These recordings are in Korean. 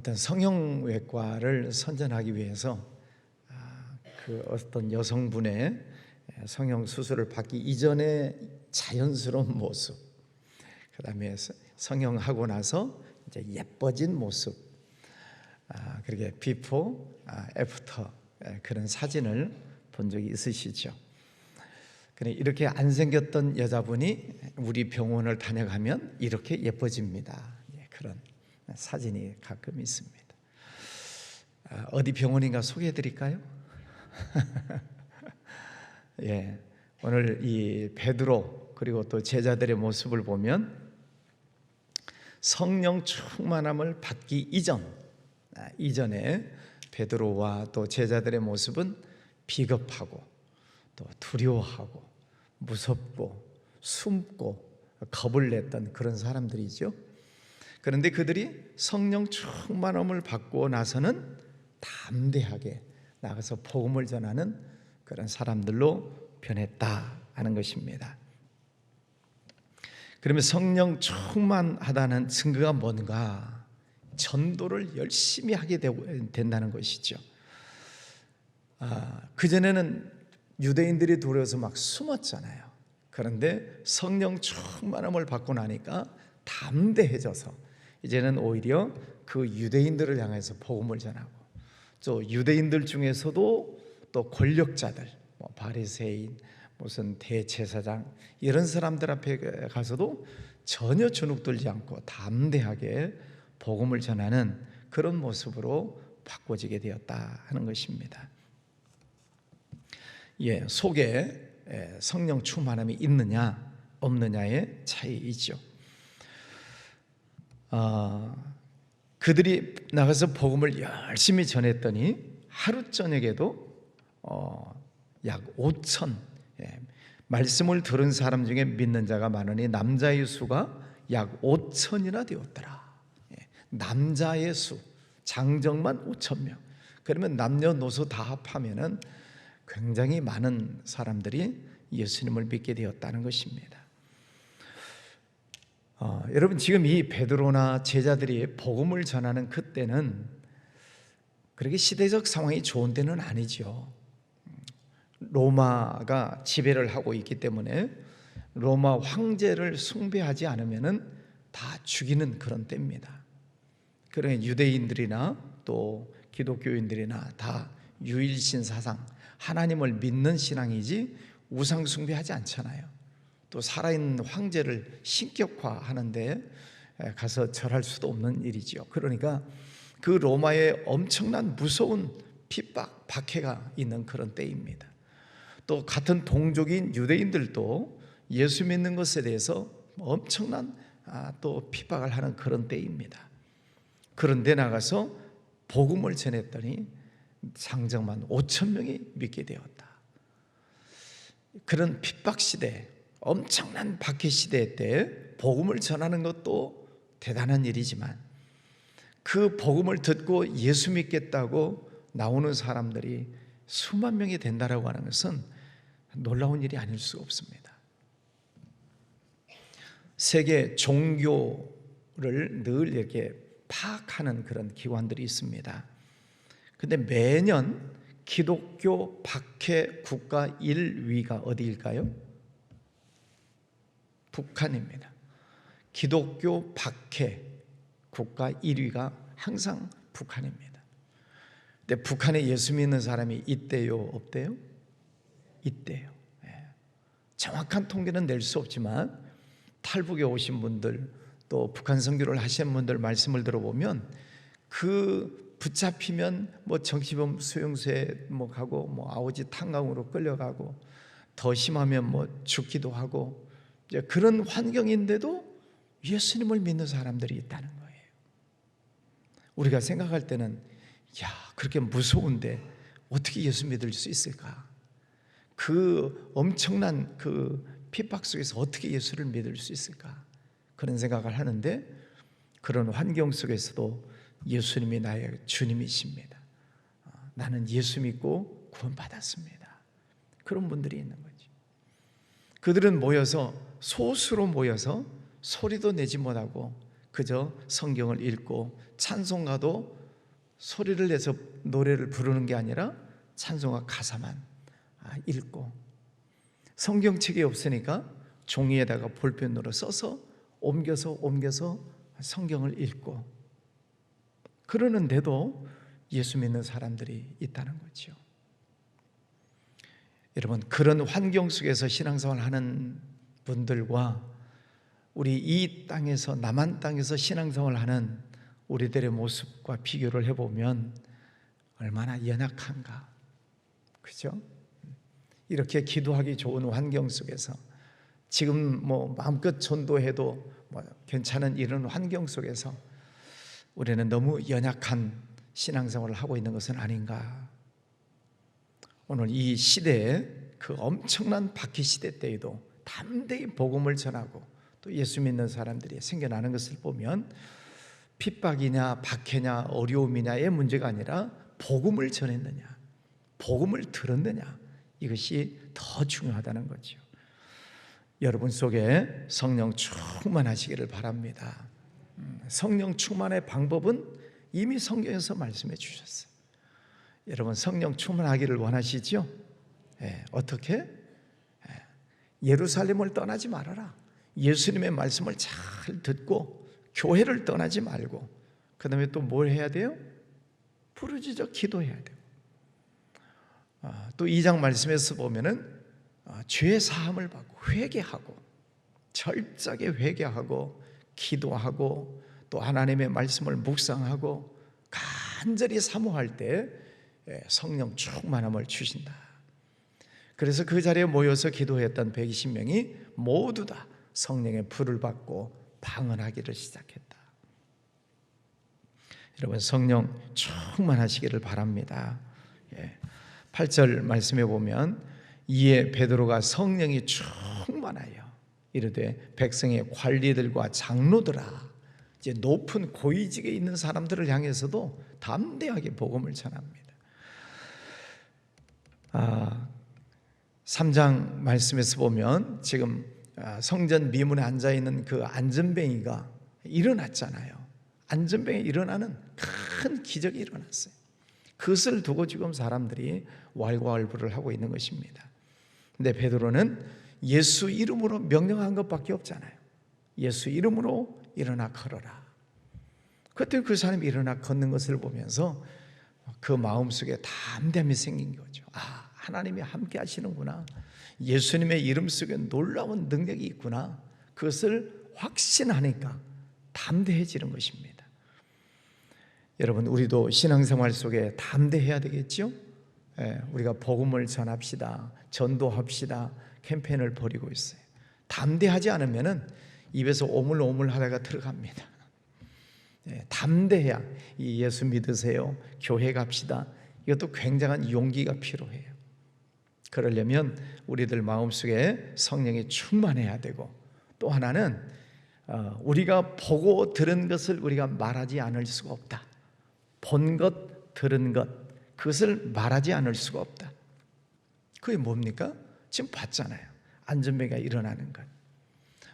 어떤 성형외과를 선전하기 위해서 그 어떤 여성분의 성형 수술을 받기 이전의 자연스러운 모습, 그다음에 성형하고 나서 이제 예뻐진 모습, 그렇게 비포, 애프터 그런 사진을 본 적이 있으시죠? 이렇게 안 생겼던 여자분이 우리 병원을 다녀가면 이렇게 예뻐집니다. 그런 사진이 가끔 있습니다. 어디 병원인가 소개해 드릴까요? 예, 오늘 이 베드로 그리고 또 제자들의 모습을 보면 성령 충만함을 받기 이전에 베드로와 또 제자들의 모습은 비겁하고 또 두려워하고 무섭고 숨고 겁을 냈던 그런 사람들이죠. 그런데 그들이 성령 충만함을 받고 나서는 담대하게 나가서 복음을 전하는 그런 사람들로 변했다 하는 것입니다. 그러면 성령 충만하다는 증거가 뭔가? 전도를 열심히 하게 된다는 것이죠. 그전에는 유대인들이 두려워서 막 숨었잖아요. 그런데 성령 충만함을 받고 나니까 담대해져서 이제는 오히려 그 유대인들을 향해서 복음을 전하고, 또 유대인들 중에서도 또 권력자들, 바리새인, 무슨 대제사장 이런 사람들 앞에 가서도 전혀 주눅들지 않고 담대하게 복음을 전하는 그런 모습으로 바꿔지게 되었다 하는 것입니다. 속에 성령 충만함이 있느냐 없느냐의 차이이죠. 그들이 나가서 복음을 열심히 전했더니 하루 저녁에도 약 5천, 말씀을 들은 사람 중에 믿는 자가 많으니 남자의 수가 약 5천이나 되었더라. 남자의 수, 장정만 5천 명. 그러면 남녀노소 다 합하면은 굉장히 많은 사람들이 예수님을 믿게 되었다는 것입니다. 여러분, 지금 이 베드로나 제자들이 복음을 전하는 그때는 그렇게 시대적 상황이 좋은 데는 아니죠. 로마가 지배를 하고 있기 때문에 로마 황제를 숭배하지 않으면은 다 죽이는 그런 때입니다. 그러니 유대인들이나 또 기독교인들이나 다 유일신 사상, 하나님을 믿는 신앙이지 우상 숭배하지 않잖아요. 또 살아있는 황제를 신격화하는데 가서 절할 수도 없는 일이죠. 그러니까 그 로마에 엄청난 무서운 핍박, 박해가 있는 그런 때입니다. 또 같은 동족인 유대인들도 예수 믿는 것에 대해서 엄청난 또 핍박을 하는 그런 때입니다. 그런데 나가서 복음을 전했더니 장정만 5천 명이 믿게 되었다. 그런 핍박 시대, 엄청난 박해 시대 때 복음을 전하는 것도 대단한 일이지만 그 복음을 듣고 예수 믿겠다고 나오는 사람들이 수만 명이 된다라고 하는 것은 놀라운 일이 아닐 수 없습니다. 세계 종교를 늘 이렇게 파악하는 그런 기관들이 있습니다. 근데 매년 기독교 박해 국가 1위가 어디일까요? 북한입니다. 기독교 박해 국가 1위가 항상 북한입니다. 근데 북한에 예수 믿는 사람이 있대요, 없대요? 있대요. 정확한 통계는 낼 수 없지만 탈북에 오신 분들, 또 북한 선교를 하신 분들 말씀을 들어보면 그 붙잡히면 정치범 수용소에 가고 아오지 탄광으로 끌려가고 더 심하면 죽기도 하고 그런 환경인데도 예수님을 믿는 사람들이 있다는 거예요. 우리가 생각할 때는 그렇게 무서운데 어떻게 예수 믿을 수 있을까? 그 엄청난 그 핍박 속에서 어떻게 예수를 믿을 수 있을까? 그런 생각을 하는데 그런 환경 속에서도 예수님이 나의 주님이십니다. 나는 예수 믿고 구원받았습니다. 그런 분들이 있는 거죠. 그들은 모여서 소수로 모여서 소리도 내지 못하고 그저 성경을 읽고, 찬송가도 소리를 내서 노래를 부르는 게 아니라 찬송가 가사만 읽고, 성경책이 없으니까 종이에다가 볼펜으로 써서 옮겨서 성경을 읽고, 그러는데도 예수 믿는 사람들이 있다는 거죠. 여러분, 그런 환경 속에서 신앙생활 하는 분들과 우리 이 땅에서, 남한 땅에서 신앙생활 하는 우리들의 모습과 비교를 해보면 얼마나 연약한가, 그죠? 이렇게 기도하기 좋은 환경 속에서, 지금 마음껏 전도해도 괜찮은 이런 환경 속에서 우리는 너무 연약한 신앙생활을 하고 있는 것은 아닌가. 오늘 이 시대에, 그 엄청난 박해 시대 때에도 담대히 복음을 전하고 또 예수 믿는 사람들이 생겨나는 것을 보면 핍박이냐 박해냐 어려움이냐의 문제가 아니라 복음을 전했느냐, 복음을 들었느냐, 이것이 더 중요하다는 거죠. 여러분 속에 성령 충만하시기를 바랍니다. 성령 충만의 방법은 이미 성경에서 말씀해 주셨어요. 여러분, 성령 충만하기를 원하시죠? 어떻게? 예루살렘을 떠나지 말아라. 예수님의 말씀을 잘 듣고 교회를 떠나지 말고, 그 다음에 또 뭘 해야 돼요? 부르짖어 기도해야 돼요. 또 2장 말씀에서 보면은 죄 사함을 받고 회개하고, 철저하게 회개하고 기도하고 또 하나님의 말씀을 묵상하고 간절히 사모할 때 성령 충만함을 주신다. 그래서 그 자리에 모여서 기도했던 120명이 모두 다 성령의 불을 받고 방언하기를 시작했다. 여러분, 성령 충만하시기를 바랍니다. 8절 말씀해 보면, 이에 베드로가 성령이 충만하여 이르되 백성의 관리들과 장로들아, 이제 높은 고위직에 있는 사람들을 향해서도 담대하게 복음을 전합니다. 3장 말씀에서 보면 지금 성전 미문에 앉아있는 그 안전뱅이가 일어났잖아요. 안전뱅이 일어나는 큰 기적이 일어났어요. 그것을 두고 지금 사람들이 왈가왈부를 하고 있는 것입니다. 근데 베드로는 예수 이름으로 명령한 것밖에 없잖아요. 예수 이름으로 일어나 걸어라. 그때 그 사람이 일어나 걷는 것을 보면서 그 마음속에 담대함이 생긴 거죠. 하나님이 함께 하시는구나, 예수님의 이름 속에 놀라운 능력이 있구나, 그것을 확신하니까 담대해지는 것입니다. 여러분, 우리도 신앙생활 속에 담대해야 되겠죠? 우리가 복음을 전합시다, 전도합시다 캠페인을 벌이고 있어요. 담대하지 않으면 입에서 오물오물 하다가 들어갑니다. 담대해야, 이 예수 믿으세요, 교회 갑시다, 이것도 굉장한 용기가 필요해요. 그러려면 우리들 마음속에 성령이 충만해야 되고, 또 하나는 우리가 보고 들은 것을 우리가 말하지 않을 수가 없다. 본 것, 들은 것, 그것을 말하지 않을 수가 없다. 그게 뭡니까? 지금 봤잖아요. 안전뱅이가 일어나는 것.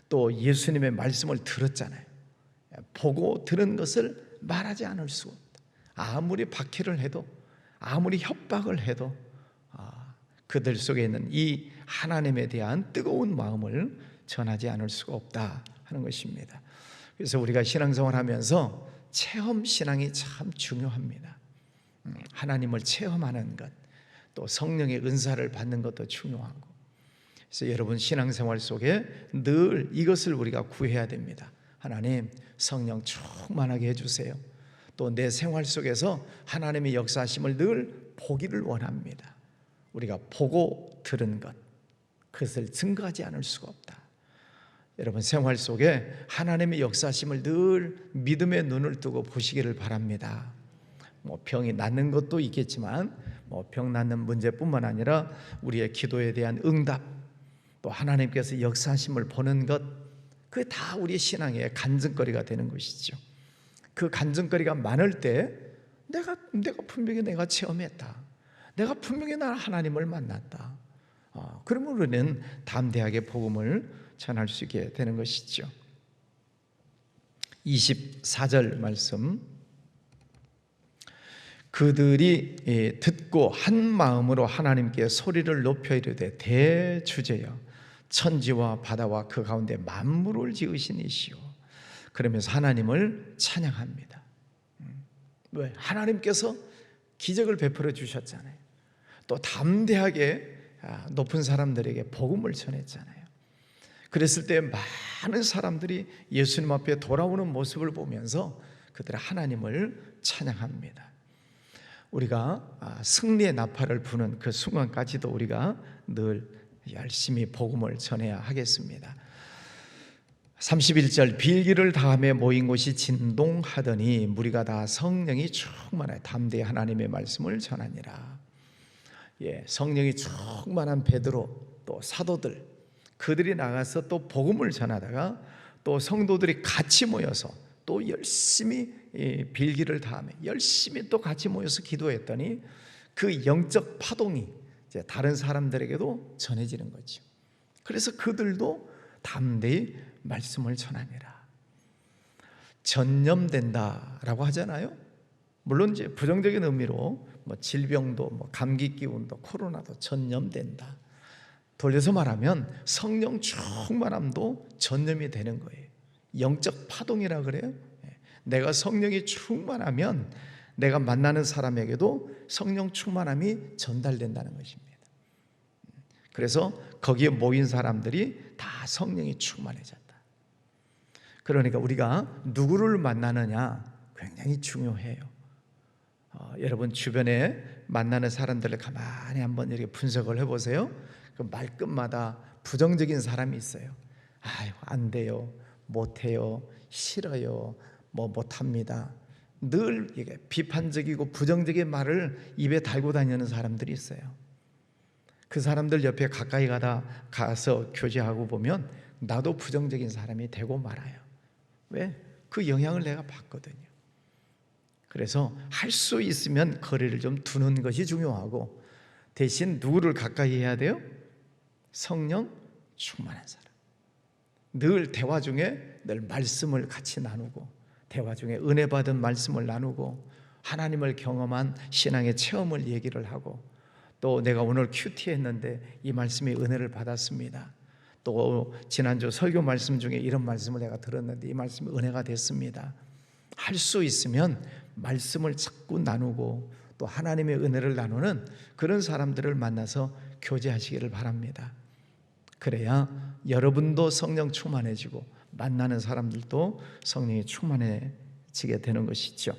또 예수님의 말씀을 들었잖아요. 보고 들은 것을 말하지 않을 수가 없다. 아무리 박해를 해도, 아무리 협박을 해도 그들 속에 있는 이 하나님에 대한 뜨거운 마음을 전하지 않을 수가 없다 하는 것입니다. 그래서 우리가 신앙생활 하면서 체험 신앙이 참 중요합니다. 하나님을 체험하는 것, 또 성령의 은사를 받는 것도 중요하고, 그래서 여러분 신앙생활 속에 늘 이것을 우리가 구해야 됩니다. 하나님, 성령 충만하게 해주세요. 또 내 생활 속에서 하나님의 역사하심을 늘 보기를 원합니다. 우리가 보고 들은 것, 그것을 증거하지 않을 수가 없다. 여러분 생활 속에 하나님의 역사하심을 늘 믿음의 눈을 뜨고 보시기를 바랍니다. 병이 낫는 것도 있겠지만 병 낫는 문제뿐만 아니라 우리의 기도에 대한 응답, 또 하나님께서 역사하심을 보는 것, 그게 다 우리의 신앙의 간증거리가 되는 것이죠. 그 간증거리가 많을 때 내가 분명히 내가 체험했다, 내가 분명히 나 하나님을 만났다, 그러면 우리는 담대하게 복음을 전할 수 있게 되는 것이죠. 24절 말씀, 그들이 듣고 한 마음으로 하나님께 소리를 높여 이르되 대주제여 천지와 바다와 그 가운데 만물을 지으신 이시오. 그러면서 하나님을 찬양합니다. 왜? 하나님께서 기적을 베풀어 주셨잖아요. 또 담대하게 높은 사람들에게 복음을 전했잖아요. 그랬을 때 많은 사람들이 예수님 앞에 돌아오는 모습을 보면서 그들은 하나님을 찬양합니다. 우리가 승리의 나팔을 부는 그 순간까지도 우리가 늘 열심히 복음을 전해야 하겠습니다. 31절, 빌기를 다하며 모인 곳이 진동하더니 무리가 다 성령이 충만하여 담대히 하나님의 말씀을 전하니라. 성령이 충만한 베드로 또 사도들, 그들이 나가서 또 복음을 전하다가 또 성도들이 같이 모여서 또 열심히 빌기를 다하며 열심히 또 같이 모여서 기도했더니 그 영적 파동이 이제 다른 사람들에게도 전해지는 거죠. 그래서 그들도 담대히 말씀을 전하니라. 전염된다라고 하잖아요. 물론 이제 부정적인 의미로 질병도 감기 기운도 코로나도 전염된다. 돌려서 말하면 성령 충만함도 전염이 되는 거예요. 영적 파동이라 그래요. 내가 성령이 충만하면 내가 만나는 사람에게도 성령 충만함이 전달된다는 것입니다. 그래서 거기에 모인 사람들이 다 성령이 충만해졌다. 그러니까 우리가 누구를 만나느냐 굉장히 중요해요. 여러분 주변에 만나는 사람들을 가만히 한번 이렇게 분석을 해보세요. 그 말끝마다 부정적인 사람이 있어요. 아유, 안 돼요, 못해요, 싫어요, 못합니다. 늘 이게 비판적이고 부정적인 말을 입에 달고 다니는 사람들이 있어요. 그 사람들 옆에 가까이 가서 교제하고 보면 나도 부정적인 사람이 되고 말아요. 왜? 그 영향을 내가 받거든요. 그래서 할 수 있으면 거리를 좀 두는 것이 중요하고, 대신 누구를 가까이 해야 돼요? 성령 충만한 사람. 늘 대화 중에 늘 말씀을 같이 나누고, 대화 중에 은혜 받은 말씀을 나누고, 하나님을 경험한 신앙의 체험을 얘기를 하고, 또 내가 오늘 큐티 했는데 이 말씀이 은혜를 받았습니다. 또 지난주 설교 말씀 중에 이런 말씀을 내가 들었는데 이 말씀이 은혜가 됐습니다. 할 수 있으면 말씀을 자꾸 나누고 또 하나님의 은혜를 나누는 그런 사람들을 만나서 교제하시기를 바랍니다. 그래야 여러분도 성령 충만해지고 만나는 사람들도 성령이 충만해지게 되는 것이죠.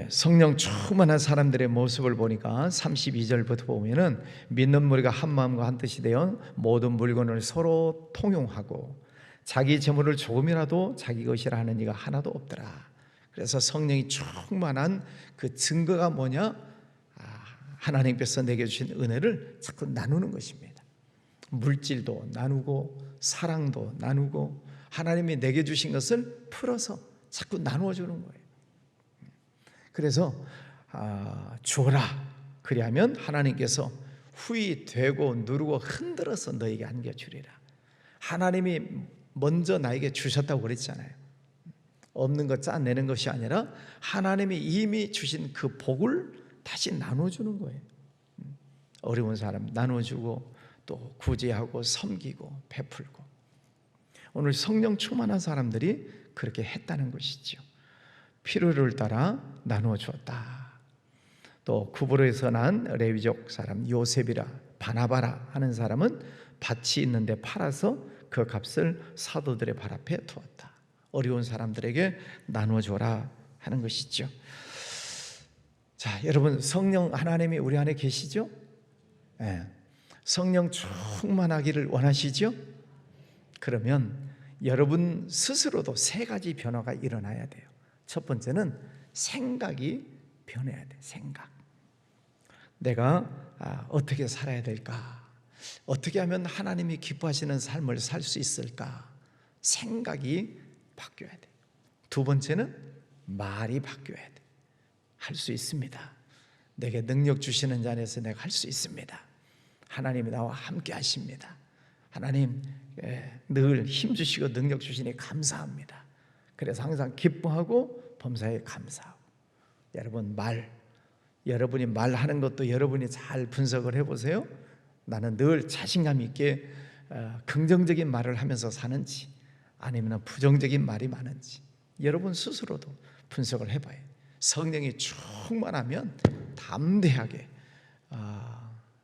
성령 충만한 사람들의 모습을 보니까 32절부터 보면은 믿는 무리가 한 마음과 한 뜻이 되어 모든 물건을 서로 통용하고 자기 재물을 조금이라도 자기 것이라 하는 이가 하나도 없더라. 그래서 성령이 충만한 그 증거가 뭐냐? 하나님께서 내게 주신 은혜를 자꾸 나누는 것입니다. 물질도 나누고 사랑도 나누고 하나님이 내게 주신 것을 풀어서 자꾸 나누어 주는 거예요. 그래서 주어라, 그리하면 하나님께서 후히 되고 누르고 흔들어서 너에게 안겨주리라. 하나님이 먼저 나에게 주셨다고 그랬잖아요. 없는 것 짜내는 것이 아니라 하나님이 이미 주신 그 복을 다시 나눠주는 거예요. 어려운 사람 나눠주고 또 구제하고 섬기고 베풀고, 오늘 성령 충만한 사람들이 그렇게 했다는 것이죠. 필요를 따라 나누어 주었다. 또 구브로에서 난 레위족 사람 요셉이라 바나바라 하는 사람은 밭이 있는데 팔아서 그 값을 사도들의 발 앞에 두었다. 어려운 사람들에게 나누어 줘라 하는 것이죠. 자, 여러분, 성령 하나님이 우리 안에 계시죠? 성령 충만하기를 원하시죠? 그러면 여러분 스스로도 세 가지 변화가 일어나야 돼요. 첫 번째는 생각이 변해야 돼. 생각. 내가 어떻게 살아야 될까? 어떻게 하면 하나님이 기뻐하시는 삶을 살 수 있을까? 생각이 바뀌어야 돼. 두 번째는 말이 바뀌어야 돼. 할 수 있습니다. 내게 능력 주시는 자 안에서 내가 할 수 있습니다. 하나님이 나와 함께 하십니다. 하나님 늘 힘주시고 능력 주시니 감사합니다. 그래서 항상 기뻐하고 범사에 감사하고. 여러분 여러분이 말하는 것도 여러분이 잘 분석을 해보세요. 나는 늘 자신감 있게 긍정적인 말을 하면서 사는지 아니면 부정적인 말이 많은지 여러분 스스로도 분석을 해봐요. 성령이 충만하면 담대하게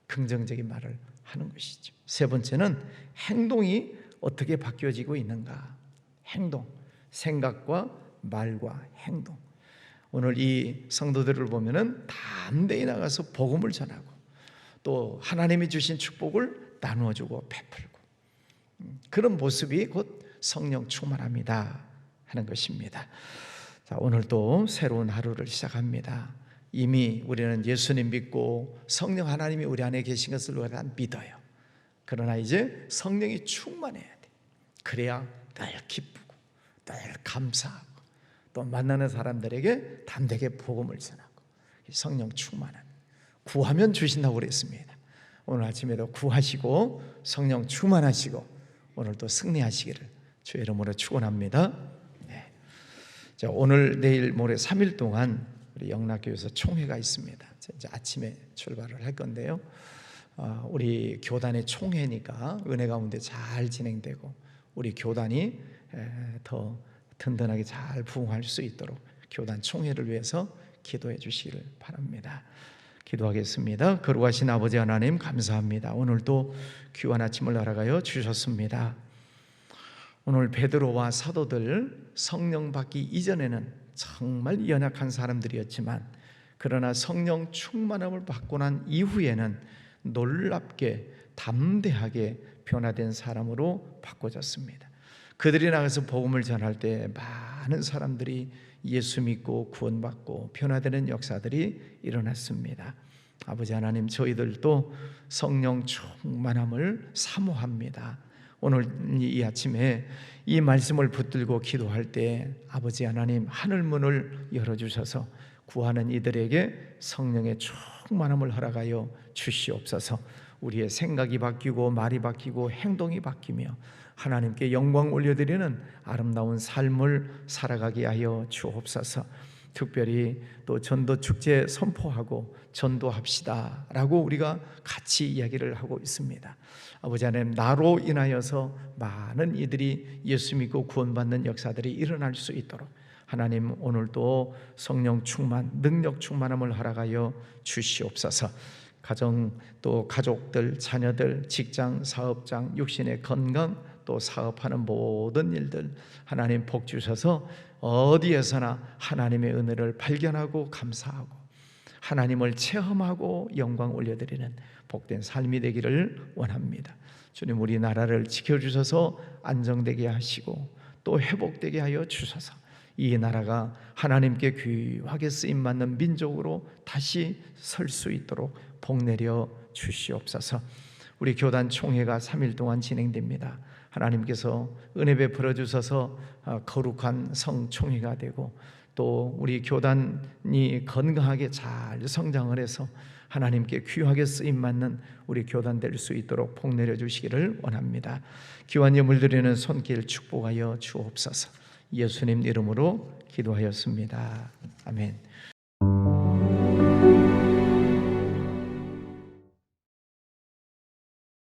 긍정적인 말을 하는 것이죠. 세 번째는 행동이 어떻게 바뀌어지고 있는가. 행동, 생각과 말과 행동. 오늘 이 성도들을 보면은 담대히 나가서 복음을 전하고 또 하나님이 주신 축복을 나누어주고 베풀고 그런 모습이 곧 성령 충만합니다 하는 것입니다. 자, 오늘 또 새로운 하루를 시작합니다. 이미 우리는 예수님 믿고 성령 하나님이 우리 안에 계신 것을 우리가 믿어요. 그러나 이제 성령이 충만해야 돼. 그래야 늘 기쁘고 늘 감사하고 또 만나는 사람들에게 담대하게 복음을 전하고. 성령 충만함. 구하면 주신다고 그랬습니다. 오늘 아침에도 구하시고 성령 충만하시고 오늘 또 승리하시기를 주의 이름으로 축원합니다. 네. 자, 오늘 내일 모레 3일 동안 우리 영락교회에서 총회가 있습니다. 이제 아침에 출발을 할 건데요. 우리 교단의 총회니까 은혜 가운데 잘 진행되고 우리 교단이 더 든든하게 잘 부흥할 수 있도록 교단 총회를 위해서 기도해 주시기를 바랍니다. 기도하겠습니다. 거룩하신 아버지 하나님 감사합니다. 오늘도 귀한 아침을 날아가여 주셨습니다. 오늘 베드로와 사도들 성령 받기 이전에는 정말 연약한 사람들이었지만 그러나 성령 충만함을 받고 난 이후에는 놀랍게 담대하게 변화된 사람으로 바꿔졌습니다. 그들이 나가서 복음을 전할 때 많은 사람들이 예수 믿고 구원받고 변화되는 역사들이 일어났습니다. 아버지 하나님, 저희들도 성령 충만함을 사모합니다. 오늘 이 아침에 이 말씀을 붙들고 기도할 때 아버지 하나님 하늘문을 열어주셔서 구하는 이들에게 성령의 충만함을 허락하여 주시옵소서. 우리의 생각이 바뀌고 말이 바뀌고 행동이 바뀌며 하나님께 영광 올려드리는 아름다운 삶을 살아가게 하여 주옵소서. 특별히 또 전도 축제 선포하고 전도합시다 라고 우리가 같이 이야기를 하고 있습니다. 아버지 하나님, 나로 인하여서 많은 이들이 예수 믿고 구원받는 역사들이 일어날 수 있도록 하나님 오늘도 성령 충만, 능력 충만함을 허락하여 주시옵소서. 가정 또 가족들, 자녀들, 직장, 사업장, 육신의 건강 또 사업하는 모든 일들 하나님 복 주셔서 어디에서나 하나님의 은혜를 발견하고 감사하고 하나님을 체험하고 영광 올려드리는 복된 삶이 되기를 원합니다. 주님, 우리 나라를 지켜주셔서 안정되게 하시고 또 회복되게 하여 주셔서 이 나라가 하나님께 귀하게 쓰임받는 민족으로 다시 설 수 있도록 복 내려 주시옵소서. 우리 교단 총회가 3일 동안 진행됩니다. 하나님께서 은혜 베풀어 주셔서 거룩한 성총회가 되고 또 우리 교단이 건강하게 잘 성장을 해서 하나님께 귀하게 쓰임받는 우리 교단 될 수 있도록 복 내려 주시기를 원합니다. 귀한 예물 드리는 손길 축복하여 주옵소서. 예수님 이름으로 기도하였습니다. 아멘.